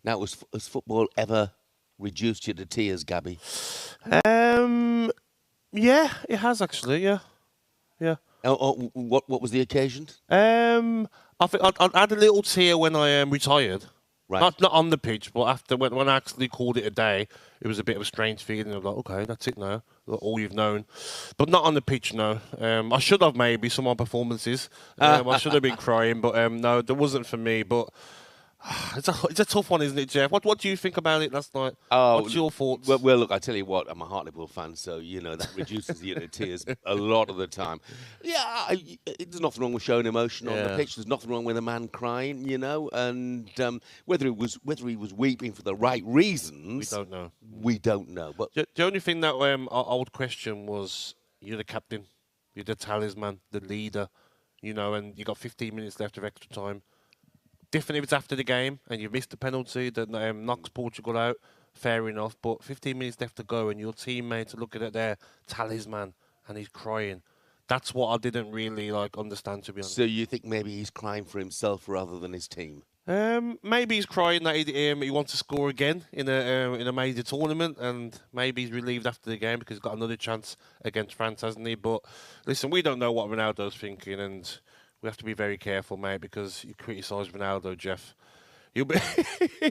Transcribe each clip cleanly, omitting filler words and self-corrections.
Now, has football ever reduced you to tears, Gabby? Yeah, it has actually. Yeah. What was the occasion? I think I had a little tear when I retired. Right. Not on the pitch, but after when I actually called it a day, it was a bit of a strange feeling of like, okay, that's it now, all you've known. But not on the pitch, no. I should have maybe some more performances. I should have been crying, but no, there wasn't for me. But it's a tough one, isn't it, Jeff? What do you think about it last night? What's your thoughts? Well, look, I tell you what, I'm a Hartlepool fan, so that reduces you to tears a lot of the time. Yeah, there's nothing wrong with showing emotion on the pitch. There's nothing wrong with a man crying, and whether he was weeping for the right reasons, we don't know. But the only thing that I would question was, you're the captain, you're the talisman, the leader, and you got 15 minutes left of extra time. Different if it's after the game and you've missed the penalty that knocks Portugal out, fair enough. But 15 minutes left to go and your teammates are looking at their talisman and he's crying. That's what I didn't really understand, to be honest. So you think maybe he's crying for himself rather than his team? Maybe he's crying that he wants to score again in a major tournament, and maybe he's relieved after the game because he's got another chance against France, hasn't he? But listen, we don't know what Ronaldo's thinking, and we have to be very careful, mate, because you criticise Ronaldo, Jeff.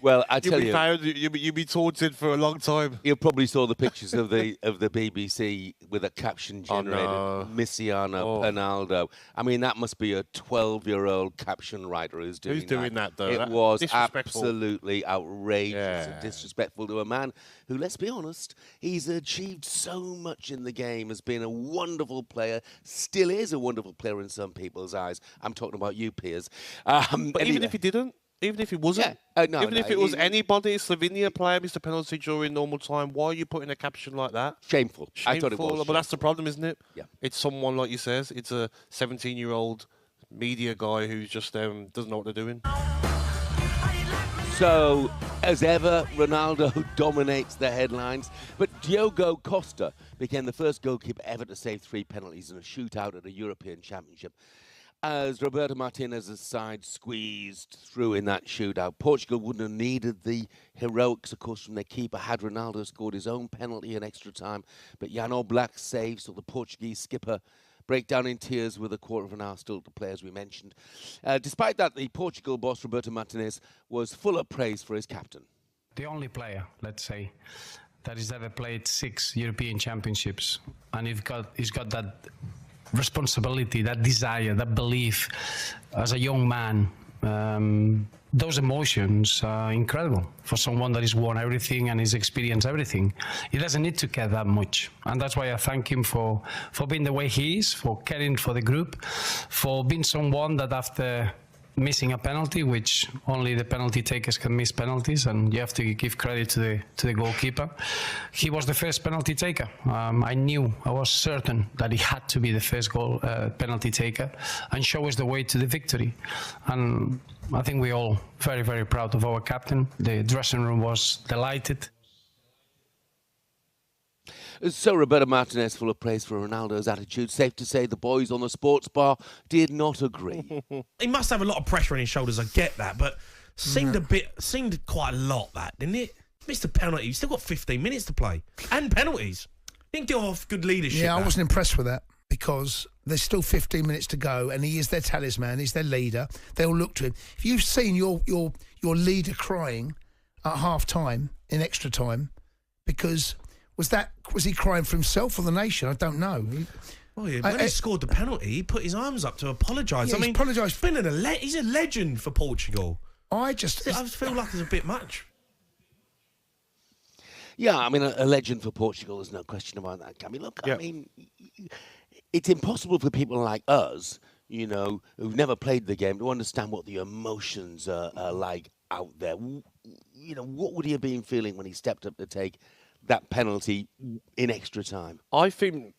Well, I tell you, you'll be taunted for a long time. You probably saw the pictures of the BBC with a caption generated, Cristiano Ronaldo. I mean, that must be a 12-year-old caption writer who's doing that. Who's doing that, though? It was absolutely outrageous and disrespectful to a man who, let's be honest, he's achieved so much in the game, has been a wonderful player, still is a wonderful player in some people's eyes. I'm talking about you, Piers. But even if he didn't? Even if it wasn't, even if it was anybody, Slovenia player missed a penalty during normal time, why are you putting a caption like that? Shameful. I thought it was. But that's the problem, isn't it? Yeah. It's someone, like you says, it's a 17-year-old media guy who just doesn't know what they're doing. So, as ever, Ronaldo dominates the headlines, but Diogo Costa became the first goalkeeper ever to save 3 penalties in a shootout at a European Championship, as Roberto Martinez's side squeezed through in that shootout. Portugal wouldn't have needed the heroics, of course, from their keeper had Ronaldo scored his own penalty in extra time. But Jan Oblak saved, so the Portuguese skipper break down in tears with a quarter of an hour still to play, as we mentioned. Despite that, the Portugal boss, Roberto Martinez, was full of praise for his captain. The only player, let's say, that has ever played 6 European Championships, and he's got that responsibility, that desire, that belief as a young man. Those emotions are incredible for someone that has won everything and has experienced everything. He doesn't need to care that much, and that's why I thank him for being the way he is, for caring for the group, for being someone that after missing a penalty, which only the penalty takers can miss penalties, and you have to give credit to the goalkeeper. He was the first penalty taker. I was certain that he had to be the first penalty taker and show us the way to the victory. And I think we're all very, very proud of our captain. The dressing room was delighted. So Roberto Martinez full of praise for Ronaldo's attitude. Safe to say the boys on the sports bar did not agree. He must have a lot of pressure on his shoulders, I get that, but seemed quite a lot, that, didn't it? Missed a penalty, he's still got 15 minutes to play. And penalties. Didn't do off good leadership. Yeah, I wasn't impressed with that because there's still 15 minutes to go and he is their talisman, he's their leader. They'll look to him. If you've seen your leader crying at half-time, in extra time, because was he crying for himself or the nation? I don't know. When he scored the penalty, he put his arms up to apologise. Yeah, I mean, apologised. He's a legend for Portugal. I just feel like it's a bit much. Yeah, I mean, a legend for Portugal, there's no question about that, Gabby. Look, I mean, it's impossible for people like us, who've never played the game, to understand what the emotions are like out there. What would he have been feeling when he stepped up to take that penalty in extra time? I think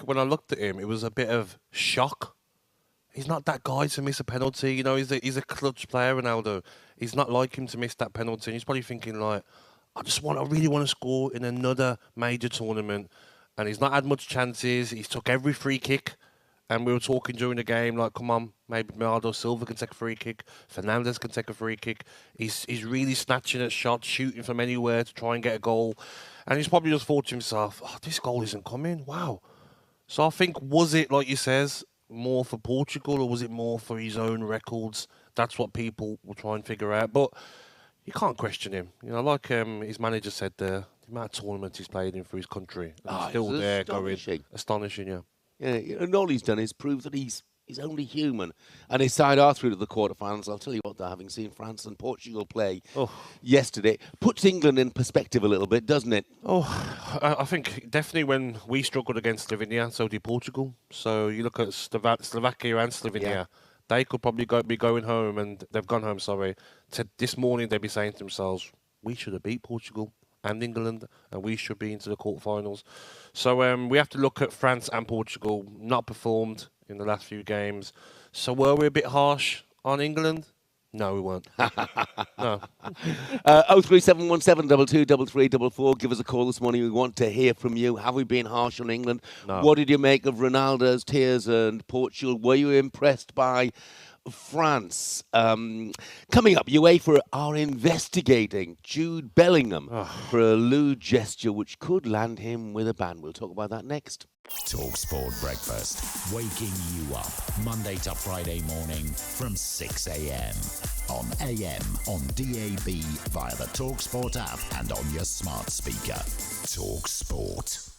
when I looked at him, it was a bit of shock. He's not that guy to miss a penalty. He's a clutch player, Ronaldo. He's not like him to miss that penalty. And he's probably thinking like, I really want to score in another major tournament. And he's not had much chances. He's took every free kick And we were talking during the game, like, come on, maybe Bernardo Silva can take a free kick. Fernandez can take a free kick. He's really snatching at shots, shooting from anywhere to try and get a goal. And he's probably just thought to himself, oh, this goal isn't coming. Wow. So I think, was it, like you says, more for Portugal or was it more for his own records? That's what people will try and figure out. But you can't question him. You know, like his manager said there, the amount of tournaments he's played in for his country. And he's still there going. Astonishing, yeah. Yeah, and all he's done is prove that he's only human. And his side are through to the quarterfinals. I'll tell you what, though, having seen France and Portugal play yesterday, puts England in perspective a little bit, doesn't it? Oh, I think definitely when we struggled against Slovenia, so did Portugal. So you look at Slovakia and Slovenia, they could probably be going home, and they've gone home, sorry. This morning they'd be saying to themselves, we should have beat Portugal and England, and we should be into the quarterfinals. So we have to look at France and Portugal, not performed in the last few games. So were we a bit harsh on England? No, we weren't. No. 03717223344. Give us a call this morning. We want to hear from you. Have we been harsh on England? No. What did you make of Ronaldo's tears and Portugal? Were you impressed by France? Coming up, UEFA are investigating Jude Bellingham for a lewd gesture which could land him with a ban. We'll talk about that next. talkSPORT Breakfast, waking you up Monday to Friday morning from 6 a.m. on AM, on DAB, via the talkSPORT app and on your smart speaker. talkSPORT.